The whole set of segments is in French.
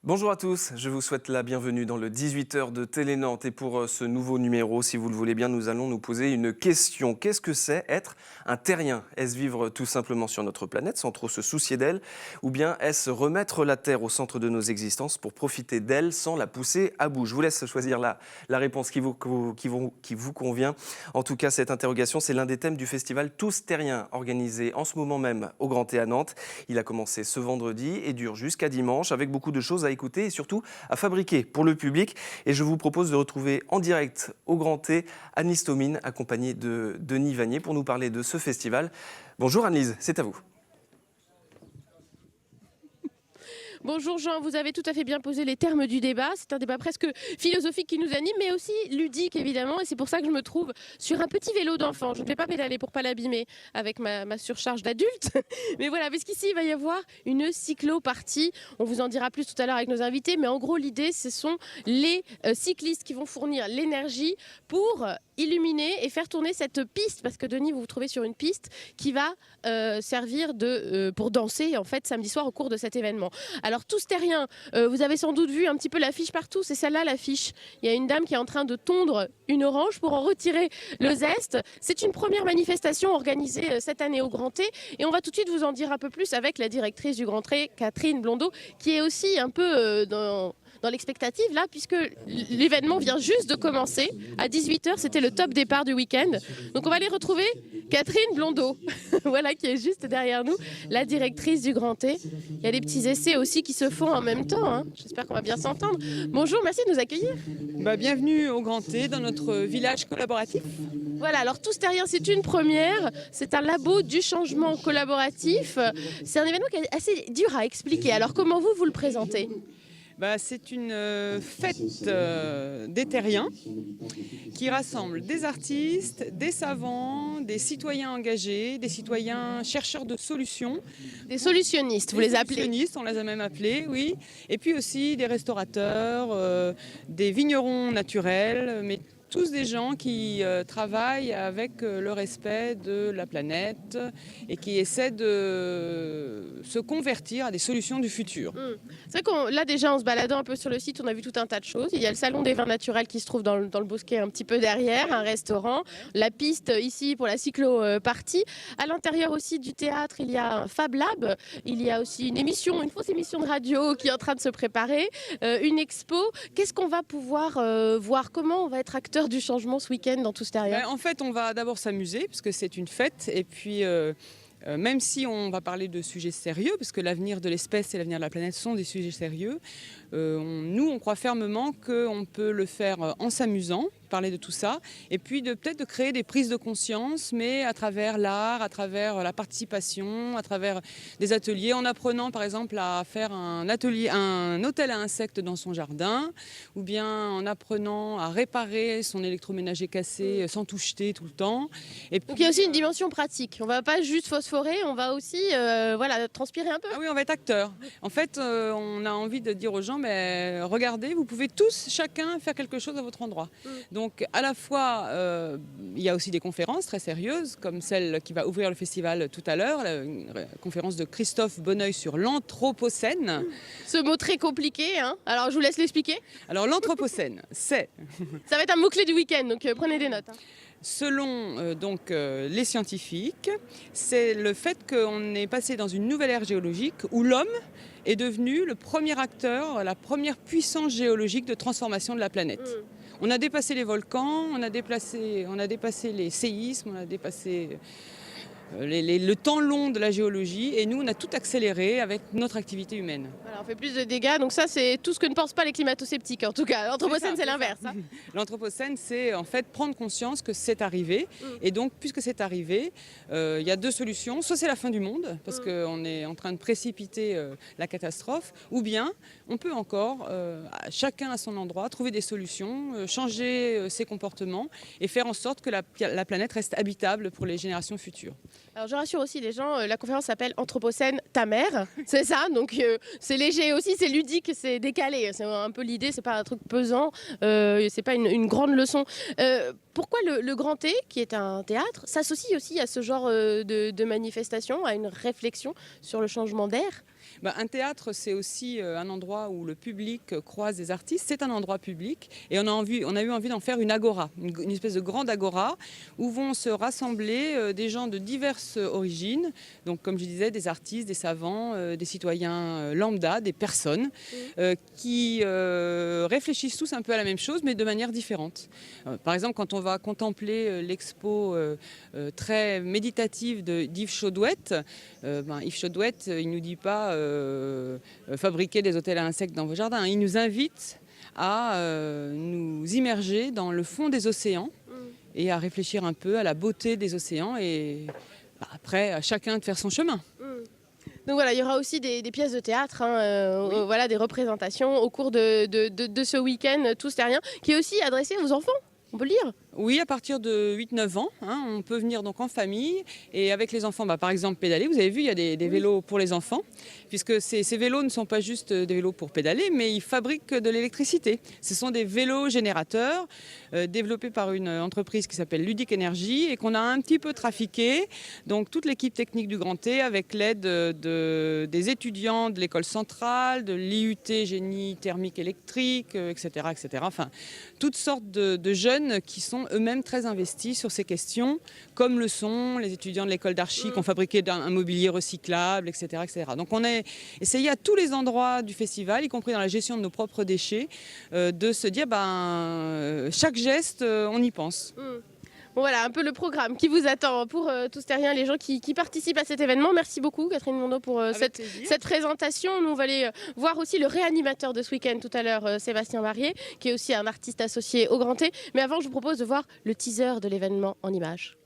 Bonjour à tous, je vous souhaite la bienvenue dans le 18h de Télé Nantes. Et pour ce nouveau numéro, si vous le voulez bien, nous allons nous poser une question. Qu'est-ce que c'est être un terrien? Est-ce vivre tout simplement sur notre planète sans trop se soucier d'elle? Ou bien est-ce remettre la Terre au centre de nos existences pour profiter d'elle sans la pousser à bout? Je vous laisse choisir la réponse qui vous convient. En tout cas, cette interrogation, c'est l'un des thèmes du festival Tous Terriens, organisé en ce moment même au Grand Thé à Nantes. Il a commencé ce vendredi et dure jusqu'à dimanche avec beaucoup de choses à écouter et surtout à fabriquer pour le public. Et je vous propose de retrouver en direct au Grand Thé Annelise Thomine, accompagnée de Denis Vanier, pour nous parler de ce festival. Bonjour Annelise, c'est à vous. Bonjour Jean, vous avez tout à fait bien posé les termes du débat. C'est un débat presque philosophique qui nous anime, mais aussi ludique évidemment. Et c'est pour ça que je me trouve sur un petit vélo d'enfant. Je ne vais pas pédaler pour pas l'abîmer avec ma surcharge d'adulte. Mais voilà, parce qu'ici il va y avoir une cyclo-partie. On vous en dira plus tout à l'heure avec nos invités. Mais en gros, l'idée, ce sont les cyclistes qui vont fournir l'énergie pour illuminer et faire tourner cette piste. Parce que Denis, vous vous trouvez sur une piste qui va servir pour danser en fait samedi soir au cours de cet événement. Alors Tous Terriens, vous avez sans doute vu un petit peu l'affiche partout, c'est celle-là l'affiche. Il y a une dame qui est en train de tondre une orange pour en retirer le zeste. C'est une première manifestation organisée cette année au Grand Thé et on va tout de suite vous en dire un peu plus avec la directrice du Grand Thé, Catherine Blondeau, qui est aussi un peu dans l'expectative là, puisque l'événement vient juste de commencer. À 18h, c'était le top départ du week-end. Donc on va aller retrouver Catherine Blondeau, voilà, qui est juste derrière nous, la directrice du Grand Thé. Il y a des petits essais aussi qui se font en même temps, hein. J'espère qu'on va bien s'entendre. Bonjour, merci de nous accueillir. Bienvenue au Grand Thé, dans notre village collaboratif. Voilà, alors Tous Terriens, c'est une première. C'est un labo du changement collaboratif. C'est un événement qui est assez dur à expliquer. Alors comment vous le présentez ? C'est une fête des terriens qui rassemble des artistes, des savants, des citoyens engagés, des citoyens chercheurs de solutions. Des solutionnistes, vous les appelez ? Des solutionnistes, on les a même appelés, oui. Et puis aussi des restaurateurs, des vignerons naturels, mais tous des gens qui travaillent avec le respect de la planète et qui essaient de se convertir à des solutions du futur. C'est vrai là déjà en se baladant un peu sur le site, on a vu tout un tas de choses. Il y a le salon des vins naturels qui se trouve dans le bosquet un petit peu derrière, un restaurant, la piste ici pour la cyclo-partie. À l'intérieur aussi du théâtre, il y a un Fab Lab, il y a aussi une fausse émission de radio qui est en train de se préparer, une expo. Qu'est-ce qu'on va pouvoir voir? Comment on va être acteur du changement ce week-end dans Tous Terriens? En fait, on va d'abord s'amuser puisque c'est une fête et puis même si on va parler de sujets sérieux, parce que l'avenir de l'espèce et l'avenir de la planète sont des sujets sérieux, nous on croit fermement qu'on peut le faire en s'amusant, parler de tout ça, et puis peut-être de créer des prises de conscience, mais à travers l'art, à travers la participation, à travers des ateliers, en apprenant par exemple à faire un hôtel à insectes dans son jardin, ou bien en apprenant à réparer son électroménager cassé sans tout jeter tout le temps. Et puis, donc il y a aussi une dimension pratique. On ne va pas juste phosphorer, on va aussi transpirer un peu. Ah oui, on va être acteur. En fait, on a envie de dire aux gens, regardez, vous pouvez tous, chacun, faire quelque chose à votre endroit. Donc à la fois, il y a aussi des conférences très sérieuses, comme celle qui va ouvrir le festival tout à l'heure, une conférence de Christophe Bonneuil sur l'anthropocène. Ce mot très compliqué, hein. Alors je vous laisse l'expliquer. Alors l'anthropocène, c'est... Ça va être un mot-clé du week-end, donc prenez des notes. Selon les scientifiques, c'est le fait qu'on est passé dans une nouvelle ère géologique où l'homme est devenu le premier acteur, la première puissance géologique de transformation de la planète. On a dépassé les volcans, on a dépassé les séismes, on a dépassé le temps long de la géologie et nous on a tout accéléré avec notre activité humaine. Voilà, on fait plus de dégâts, donc ça c'est tout ce que ne pensent pas les climato-sceptiques en tout cas. L'anthropocène c'est l'inverse. Hein. L'anthropocène c'est en fait prendre conscience que c'est arrivé et donc puisque c'est arrivé, il y a deux solutions. Soit c'est la fin du monde parce qu'on est en train de précipiter la catastrophe, ou bien on peut encore, chacun à son endroit, trouver des solutions, changer ses comportements et faire en sorte que la planète reste habitable pour les générations futures. Alors je rassure aussi les gens, la conférence s'appelle Anthropocène, ta mère, c'est ça, donc c'est léger aussi, c'est ludique, c'est décalé, c'est un peu l'idée, c'est pas un truc pesant, c'est pas une grande leçon. Pourquoi le Grand T, qui est un théâtre, s'associe aussi à ce genre de manifestation, à une réflexion sur le changement d'air? Un théâtre, c'est aussi un endroit où le public croise des artistes. C'est un endroit public et on a eu envie d'en faire une agora, une espèce de grande agora où vont se rassembler des gens de diverses origines. Donc, comme je disais, des artistes, des savants, des citoyens lambda, des personnes qui réfléchissent tous un peu à la même chose, mais de manière différente. Par exemple, quand on va contempler l'expo très méditative d'Yves Chaudouette, Yves Chaudouette, il ne nous dit pas fabriquer des hôtels à insectes dans vos jardins. Il nous invite à nous immerger dans le fond des océans et à réfléchir un peu à la beauté des océans et après à chacun de faire son chemin. Donc voilà, il y aura aussi des pièces de théâtre, oui. Voilà, des représentations au cours de ce week-end Tous Terriens, qui est aussi adressé aux enfants, on peut le dire. Oui, à partir de 8-9 ans, on peut venir donc en famille et avec les enfants, par exemple pédaler. Vous avez vu, il y a des vélos pour les enfants, puisque ces vélos ne sont pas juste des vélos pour pédaler, mais ils fabriquent de l'électricité. Ce sont des vélos générateurs développés par une entreprise qui s'appelle Ludic Énergie et qu'on a un petit peu trafiqué. Donc toute l'équipe technique du Grand T avec l'aide des étudiants de l'école centrale, de l'IUT génie thermique électrique, etc., etc. Enfin, toutes sortes de jeunes qui sont eux-mêmes très investis sur ces questions, comme le sont les étudiants de l'école d'archi qui ont fabriqué un mobilier recyclable, etc., etc. Donc on a essayé à tous les endroits du festival, y compris dans la gestion de nos propres déchets, de se dire chaque geste, on y pense. Bon voilà, un peu le programme qui vous attend pour Tous Terriens, les gens qui participent à cet événement. Merci beaucoup Catherine Mondeau pour cette présentation. Nous on va aller voir aussi le réanimateur de ce week-end tout à l'heure, Sébastien Barrier, qui est aussi un artiste associé au Grand T. Mais avant, je vous propose de voir le teaser de l'événement en images.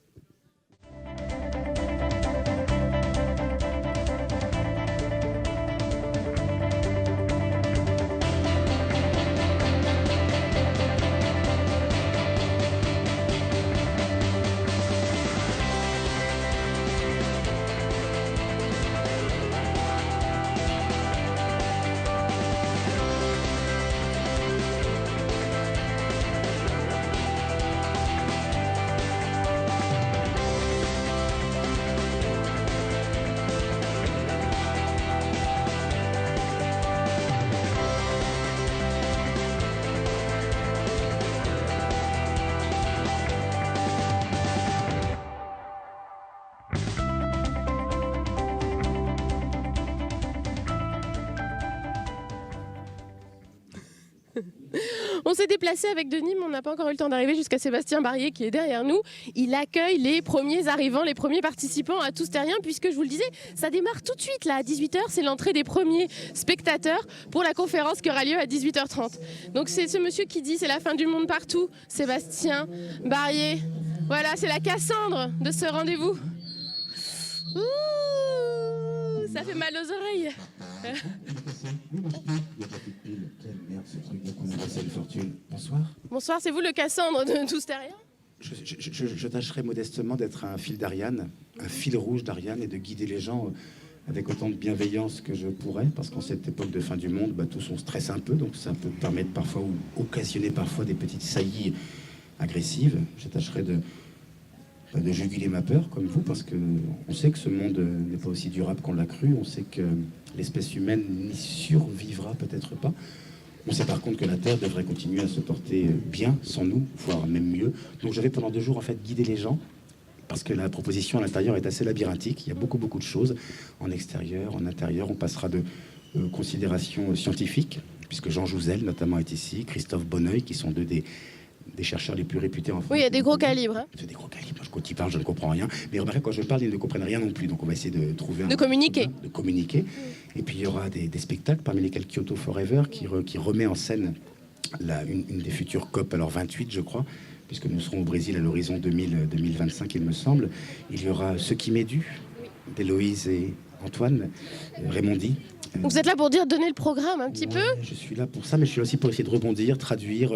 On s'est déplacé avec Denis, mais on n'a pas encore eu le temps d'arriver jusqu'à Sébastien Barrier qui est derrière nous. Il accueille les premiers arrivants, les premiers participants à Tous Terriens, puisque je vous le disais, ça démarre tout de suite là à 18h. C'est l'entrée des premiers spectateurs pour la conférence qui aura lieu à 18h30. Donc c'est ce monsieur qui dit c'est la fin du monde partout, Sébastien Barrier. Voilà, c'est la Cassandre de ce rendez-vous. Ouh, ça fait mal aux oreilles. Bonsoir. Bonsoir, c'est vous le Cassandre de Tous Terriens? Je tâcherai modestement d'être un fil d'Ariane, un fil rouge d'Ariane et de guider les gens avec autant de bienveillance que je pourrais, parce qu'en cette époque de fin du monde, tous on stresse un peu, donc ça peut permettre parfois ou occasionner parfois des petites saillies agressives. Je tâcherai de juguler ma peur, comme vous, parce qu'on sait que ce monde n'est pas aussi durable qu'on l'a cru, on sait que l'espèce humaine n'y survivra peut-être pas. On sait par contre que la Terre devrait continuer à se porter bien sans nous, voire même mieux. Donc je vais pendant 2 jours en fait guider les gens, parce que la proposition à l'intérieur est assez labyrinthique. Il y a beaucoup de choses en extérieur, en intérieur. On passera de considérations scientifiques, puisque Jean Jouzel notamment est ici, Christophe Bonneuil, qui sont 2 des chercheurs les plus réputés en France. Oui, il y a des gros calibres. Hein. C'est des gros calibres. Quand ils parlent, je ne comprends rien. Mais remarquez, quand je parle, ils ne comprennent rien non plus. Donc on va essayer de trouver de communiquer. De communiquer. Et puis il y aura des spectacles, parmi lesquels Kyoto Forever, qui remet en scène une des futures COP, alors 28 je crois, puisque nous serons au Brésil à l'horizon 2025 il me semble. Il y aura Ce qui m'est dû, d'Héloïse et Antoine Raymondi, Donc vous êtes là pour donner le programme un petit peu. Je suis là pour ça, mais je suis aussi pour essayer de rebondir, traduire,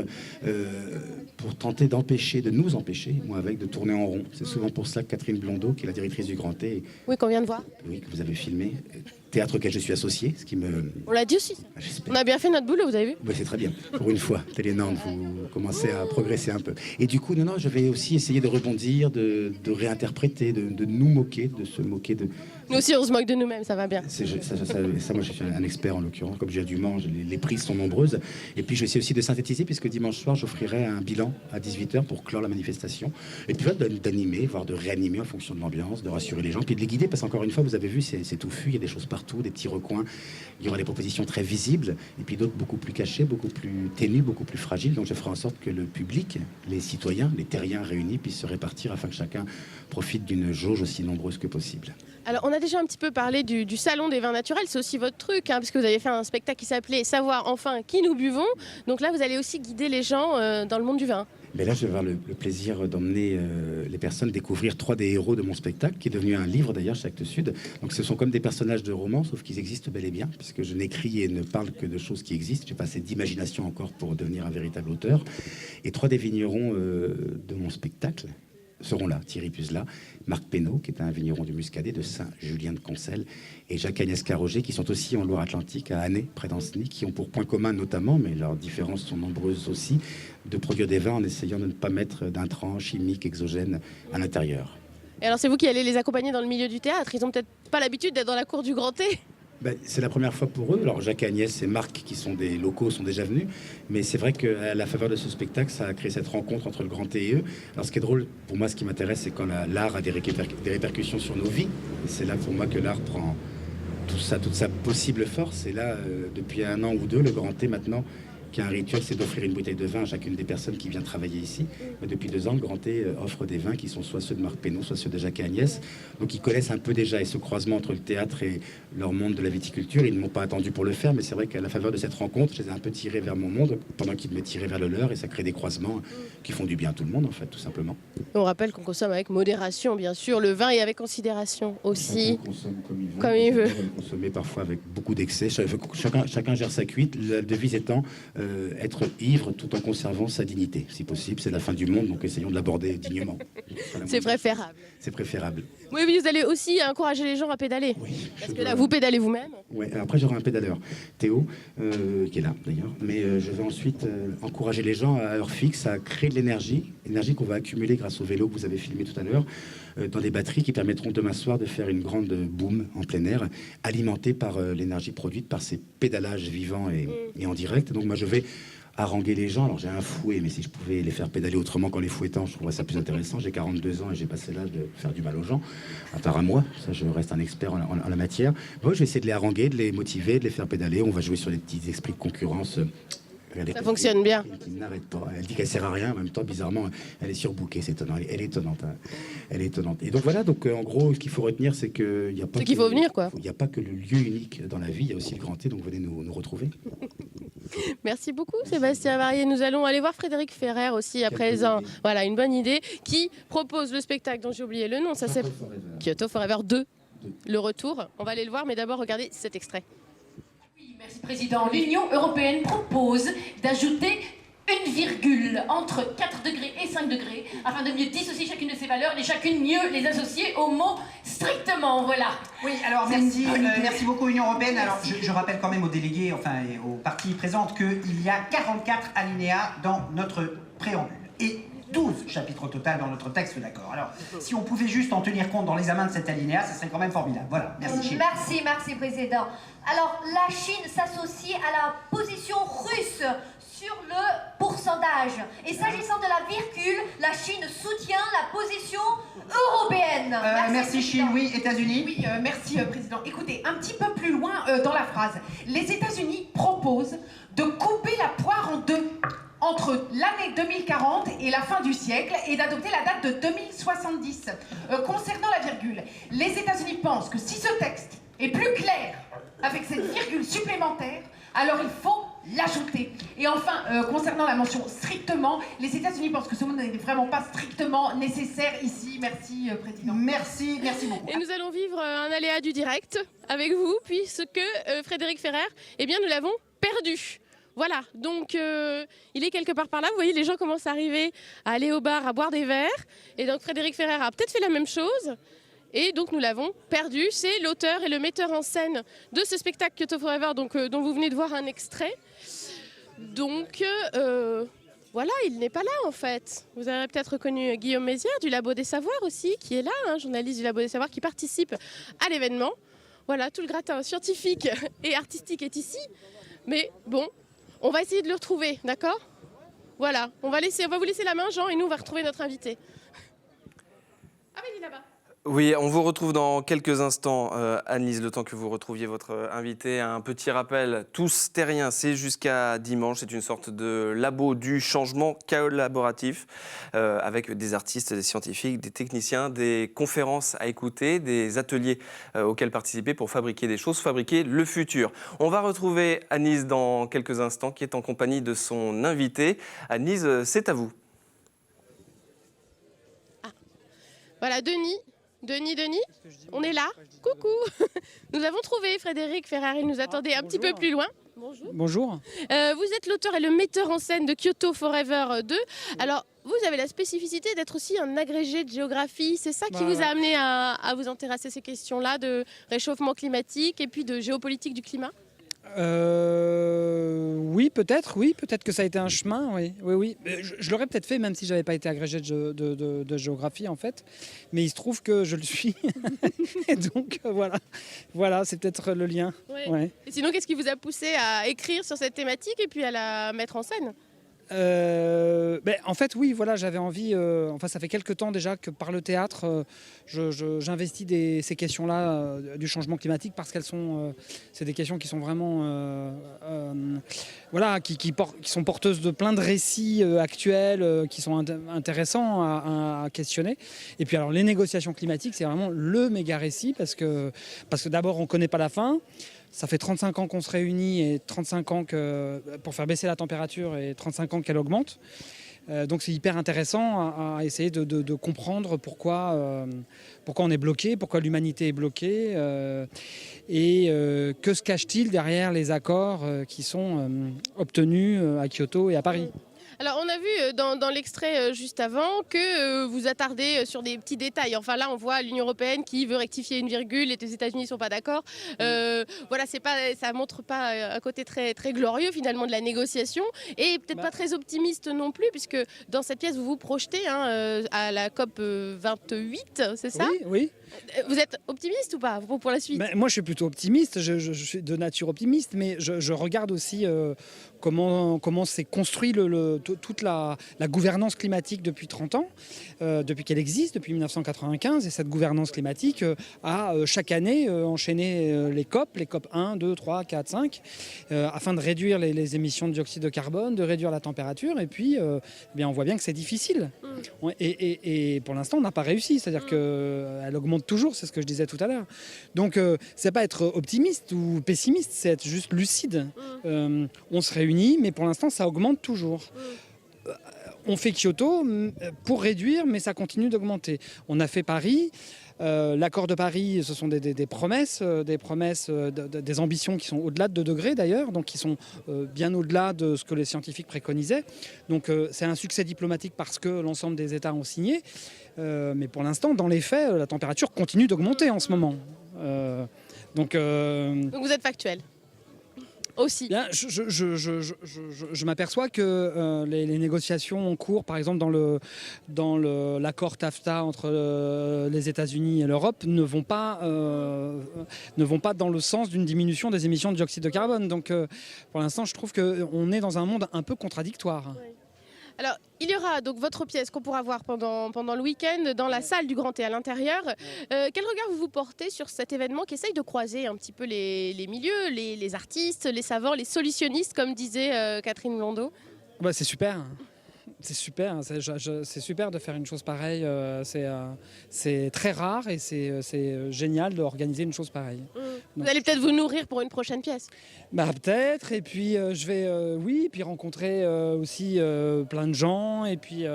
pour tenter d'empêcher, de nous empêcher, moi avec, de tourner en rond. C'est souvent pour ça que Catherine Blondeau, qui est la directrice du Grand T, Oui, qu'on vient de voir. oui, que vous avez filmé, théâtre auquel je suis associé, ce qui me... On l'a dit aussi. J'espère. On a bien fait notre boulot, vous avez vu? Oui, c'est très bien. Pour une fois, Télé-Nantes, vous commencez à progresser un peu. Et du coup, non, je vais aussi essayer de rebondir, de réinterpréter, de nous moquer, de se moquer de... Nous aussi, on se moque de nous-mêmes, ça va bien. Ça, moi, je suis un expert en l'occurrence. Comme je viens du Mans, les prises sont nombreuses. Et puis, je vais essayer aussi de synthétiser, puisque dimanche soir, j'offrirai un bilan à 18h pour clore la manifestation. Et puis, d'animer, voire de réanimer en fonction de l'ambiance, de rassurer les gens, puis de les guider, parce qu'encore une fois, vous avez vu, c'est touffu, il y a des choses partout, des petits recoins. Il y aura des propositions très visibles, et puis d'autres beaucoup plus cachées, beaucoup plus ténues, beaucoup plus fragiles. Donc, je ferai en sorte que le public, les citoyens, les terriens réunis, puissent se répartir afin que chacun profite d'une jauge aussi nombreuse que possible. Alors, on a déjà un petit peu parlé du salon des vins naturels, c'est aussi votre truc, hein, parce que vous avez fait un spectacle qui s'appelait Savoir enfin qui nous buvons. Donc là, vous allez aussi guider les gens dans le monde du vin. Mais là, je vais avoir le plaisir d'emmener les personnes découvrir 3 des héros de mon spectacle, qui est devenu un livre d'ailleurs chez Actes Sud. Donc ce sont comme des personnages de romans, sauf qu'ils existent bel et bien, puisque je n'écris et ne parle que de choses qui existent. J'ai pas assez d'imagination encore pour devenir un véritable auteur. Et 3 des vignerons de mon spectacle seront là. Thierry Puzla, Marc Pénaud, qui est un vigneron du Muscadet, de Saint-Julien-de-Concelles, et Jacques-Agnès Carroger, qui sont aussi en Loire-Atlantique, à Annay, près d'Ancenis, qui ont pour point commun notamment, mais leurs différences sont nombreuses aussi, de produire des vins en essayant de ne pas mettre d'intrants chimiques exogènes à l'intérieur. Et alors, c'est vous qui allez les accompagner dans le milieu du théâtre. Ils ont peut-être pas l'habitude d'être dans la cour du Grand T. Ben, c'est la première fois pour eux. Alors Jacques, Agnès et Marc, qui sont des locaux, sont déjà venus. Mais c'est vrai qu'à la faveur de ce spectacle, ça a créé cette rencontre entre le Grand T et eux. Alors ce qui est drôle, pour moi, ce qui m'intéresse, c'est quand l'art a des répercussions sur nos vies. Et c'est là pour moi que l'art prend toute sa possible force. Et là, depuis 1 an ou 2, le Grand T maintenant, qui a un rituel, c'est d'offrir une bouteille de vin à chacune des personnes qui vient travailler ici. Mais depuis 2 ans, le Grand T offre des vins qui sont soit ceux de Marc Pénaud, soit ceux de Jacques et Agnès. Donc ils connaissent un peu déjà, et ce croisement entre le théâtre et leur monde de la viticulture, ils ne m'ont pas attendu pour le faire, mais c'est vrai qu'à la faveur de cette rencontre, je les ai un peu tirés vers mon monde, pendant qu'ils me tiraient vers le leur, et ça crée des croisements qui font du bien à tout le monde, en fait, tout simplement. On rappelle qu'on consomme avec modération, bien sûr, le vin, et avec considération aussi. On consomme comme il veut. Consommer parfois avec beaucoup d'excès. Chacun gère sa cuite. La devise étant être ivre tout en conservant sa dignité. Si possible, c'est la fin du monde, donc essayons de l'aborder dignement. C'est préférable. C'est préférable. Oui, vous allez aussi encourager les gens à pédaler. Oui. Parce que là, vous pédalez vous-même. Ouais, après j'aurai un pédaleur, Théo, qui est là d'ailleurs. Mais je vais ensuite encourager les gens à heure fixe à créer de l'énergie qu'on va accumuler grâce au vélo que vous avez filmé tout à l'heure, dans des batteries qui permettront demain soir de faire une grande boom en plein air, alimentée par l'énergie produite par ces pédalages vivants et en direct. Donc moi je vais haranguer les gens. Alors j'ai un fouet, mais si je pouvais les faire pédaler autrement qu'en les fouettant, je trouverais ça plus intéressant. J'ai 42 ans et j'ai passé l'âge de faire du mal aux gens, à part à moi. Ça, je reste un expert en la matière. Bon, je vais essayer de les haranguer, de les motiver, de les faire pédaler. On va jouer sur des petits esprits de concurrence. Ça fonctionne bien. Qui n'arrête pas. Elle dit qu'elle sert à rien, en même temps, bizarrement, elle est surbookée. C'est étonnant. Elle est étonnante. Hein. Elle est étonnante. Et donc voilà. Donc en gros, ce qu'il faut retenir, c'est qu'il n'y a pas. C'est qu'il faut venir, quoi. Il n'y a pas que le lieu unique dans la vie. Il y a aussi le Grand T. Donc venez nous retrouver. Merci beaucoup, Sébastien Varier. Nous allons aller voir Frédéric Ferrer aussi à présent. Voilà, une bonne idée. Qui propose le spectacle dont j'ai oublié le nom. Ça c'est Kyoto Forever 2. Le retour. On va aller le voir, mais d'abord regardez cet extrait. Merci Président. L'Union européenne propose d'ajouter une virgule entre 4 degrés et 5 degrés afin de mieux dissocier chacune de ces valeurs et chacune mieux les associer au mot strictement. Voilà. Oui, alors merci beaucoup Union européenne. Alors je rappelle quand même aux délégués, enfin et aux parties présentes qu'il y a 44 alinéas dans notre préambule et 12 chapitres au total dans notre texte d'accord. Alors, si on pouvait juste en tenir compte dans l'examen de cet alinéa, ça serait quand même formidable. Voilà, merci Chine. Merci Président. Alors, la Chine s'associe à la position russe sur le pourcentage. Et s'agissant de la virgule, la Chine soutient la position européenne. Merci Chine, oui, États-Unis. Oui, merci Président. Écoutez, un petit peu plus loin dans la phrase, les États-Unis proposent de couper la poire en deux entre l'année 2040 et la fin du siècle et d'adopter la date de 2070. Concernant la virgule, les États-Unis pensent que si ce texte est plus clair avec cette virgule supplémentaire, alors il faut l'ajouter. Et enfin, concernant la mention strictement, les États-Unis pensent que ce mot n'est vraiment pas strictement nécessaire ici. Merci, Président. Merci beaucoup. Et nous allons vivre un aléa du direct avec vous, puisque Frédéric Ferrer, eh bien, nous l'avons perdu. Voilà, donc il est quelque part par là. Vous voyez, les gens commencent à arriver, à aller au bar, à boire des verres. Et donc Frédéric Ferrer a peut-être fait la même chose. Et donc nous l'avons perdu. C'est l'auteur et le metteur en scène de ce spectacle Kyoto Forever, donc, dont vous venez de voir un extrait. Donc voilà, il n'est pas là en fait. Vous avez peut-être reconnu Guillaume Mézières du Labo des Savoirs aussi, qui est là, journaliste du Labo des Savoirs, qui participe à l'événement. Voilà, tout le gratin scientifique et artistique est ici. Mais bon, on va essayer de le retrouver, d'accord? Voilà, on va vous laisser la main, Jean, et nous on va retrouver notre invité. Ah mais il est là-bas. Oui, on vous retrouve dans quelques instants, Anne-Lise, le temps que vous retrouviez votre invité. Un petit rappel, Tous Terriens, c'est jusqu'à dimanche. C'est une sorte de labo du changement collaboratif avec des artistes, des scientifiques, des techniciens, des conférences à écouter, des ateliers auxquels participer pour fabriquer des choses, fabriquer le futur. On va retrouver Anne-Lise dans quelques instants qui est en compagnie de son invité. Anne-Lise, c'est à vous. Ah. Voilà, Denis, on est là. Coucou. Nous avons trouvé Frédéric Ferrer, il nous attendait un petit peu plus loin. Bonjour. Bonjour. Vous êtes l'auteur et le metteur en scène de Kyoto Forever 2. Alors, vous avez la spécificité d'être aussi un agrégé de géographie. C'est ça qui vous a amené à vous intéresser à ces questions-là de réchauffement climatique et puis de géopolitique du climat? Oui, peut-être que ça a été un chemin, oui. Je l'aurais peut-être fait même si j'avais pas été agrégé de géographie en fait, mais il se trouve que je le suis, et donc voilà, c'est peut-être le lien. Ouais. Et sinon, qu'est-ce qui vous a poussé à écrire sur cette thématique et puis à la mettre en scène? En fait, oui, voilà, j'avais envie. Ça fait quelques temps déjà que par le théâtre, j'investis ces questions-là du changement climatique parce qu'elles sont, c'est des questions qui sont vraiment, qui sont porteuses de plein de récits actuels qui sont intéressants à questionner. Et puis alors, les négociations climatiques, c'est vraiment le méga récit parce que d'abord, on connaît pas la fin. Ça fait 35 ans qu'on se réunit et 35 ans pour faire baisser la température et 35 ans qu'elle augmente. Donc c'est hyper intéressant à essayer de comprendre pourquoi on est bloqué, pourquoi l'humanité est bloquée et que se cache-t-il derrière les accords qui sont obtenus à Kyoto et à Paris. Alors on a vu dans l'extrait juste avant que vous attardez sur des petits détails. Enfin là on voit l'Union européenne qui veut rectifier une virgule et les États-Unis ne sont pas d'accord. Ça montre pas un côté très, très glorieux finalement de la négociation et peut-être pas très optimiste non plus puisque dans cette pièce vous vous projetez à la COP 28, c'est ça? Oui. Vous êtes optimiste ou pas pour la suite? Moi je suis plutôt optimiste, je suis de nature optimiste, mais je regarde aussi comment s'est construit toute la gouvernance climatique depuis 30 ans, depuis qu'elle existe, depuis 1995. Et cette gouvernance climatique a chaque année enchaîné les COP 1, 2, 3, 4, 5, afin de réduire les émissions de dioxyde de carbone, de réduire la température. Et puis, on voit bien que c'est difficile. Et pour l'instant, on n'a pas réussi. C'est-à-dire qu'elle augmente toujours, c'est ce que je disais tout à l'heure. Donc, c'est pas être optimiste ou pessimiste, c'est être juste lucide. On se réunit, mais pour l'instant, ça augmente toujours. On fait Kyoto pour réduire, mais ça continue d'augmenter. On a fait Paris. L'accord de Paris, ce sont des promesses, des ambitions qui sont au-delà de 2 degrés d'ailleurs, donc qui sont bien au-delà de ce que les scientifiques préconisaient. Donc c'est un succès diplomatique parce que l'ensemble des États ont signé. Mais pour l'instant, dans les faits, la température continue d'augmenter en ce moment. Donc vous êtes factuel aussi. Bien, je m'aperçois que les négociations en cours, par exemple dans l'accord TAFTA entre les États-Unis et l'Europe, ne vont pas dans le sens d'une diminution des émissions de dioxyde de carbone. Donc pour l'instant, je trouve qu'on est dans un monde un peu contradictoire. Oui. Alors, il y aura donc votre pièce qu'on pourra voir pendant le week-end dans la salle du Grand Thé à l'intérieur. Quel regard vous portez sur cet événement qui essaye de croiser un petit peu les milieux, les artistes, les savants, les solutionnistes, comme disait Catherine Landau? C'est super. C'est super, hein, c'est super de faire une chose pareille. C'est très rare et c'est génial d'organiser une chose pareille. Vous allez peut-être vous nourrir pour une prochaine pièce. Bah peut-être, et puis je vais puis rencontrer aussi plein de gens et puis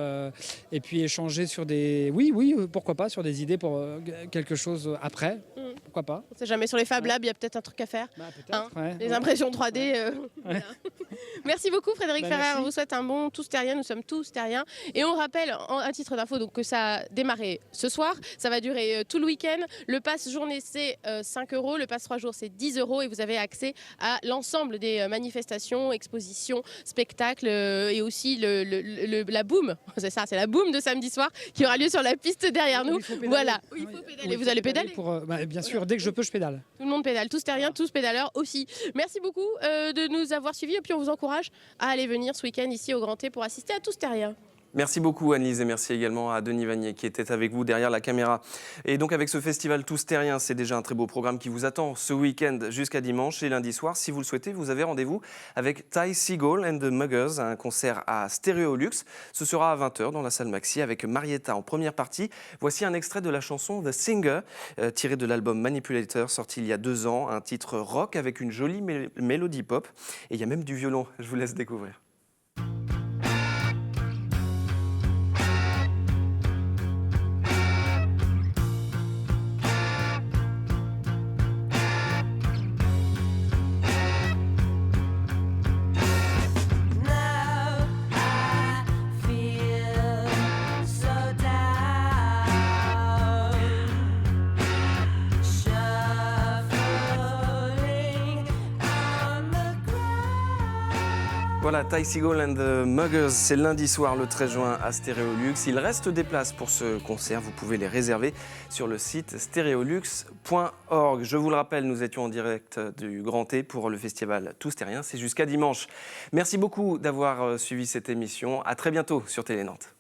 échanger sur des pourquoi pas, sur des idées pour quelque chose après. Pourquoi pas. On ne sait jamais, sur les Fab Labs, il y a peut-être un truc à faire. Peut-être, ouais. Les impressions 3D. Voilà. Merci beaucoup Frédéric Ferrer, merci. on vous souhaite un bon Tous Terriens, nous sommes tous terriens. Et on rappelle, à titre d'info, donc, que ça a démarré ce soir, ça va durer tout le week-end. Le pass journée c'est 5 €, le pass 3 jours c'est 10 € et vous avez accès à l'ensemble des manifestations, expositions, spectacles et aussi la boom, c'est ça, c'est la boom de samedi soir qui aura lieu sur la piste derrière nous. Voilà, où il faut pédaler. Vous allez pédaler bien sûr, dès que je peux, je pédale. Tout le monde pédale, tous terriens, tous pédaleurs aussi. Merci beaucoup de nous avoir suivis et puis on vous encourage à aller venir ce week-end ici au Grand T pour assister à Tous Terriens. Merci beaucoup Annelise et merci également à Denis Vanier qui était avec vous derrière la caméra. Et donc avec ce festival Tous Terriens, c'est déjà un très beau programme qui vous attend ce week-end jusqu'à dimanche et lundi soir. Si vous le souhaitez, vous avez rendez-vous avec Ty Segall and the Muggers, un concert à Stéréolux. Ce sera à 20h dans la salle Maxi avec Marietta en première partie. Voici un extrait de la chanson The Singer, tiré de l'album Manipulator, sorti il y a 2 ans, un titre rock avec une jolie mélodie pop. Et il y a même du violon, je vous laisse découvrir. Voilà, Ty Segall and the Muggers, c'est lundi soir le 13 juin à Stéréolux. Il reste des places pour ce concert, vous pouvez les réserver sur le site stéréolux.org. Je vous le rappelle, nous étions en direct du Grand T pour le festival Tous Terriens, c'est jusqu'à dimanche. Merci beaucoup d'avoir suivi cette émission, à très bientôt sur Télé Nantes.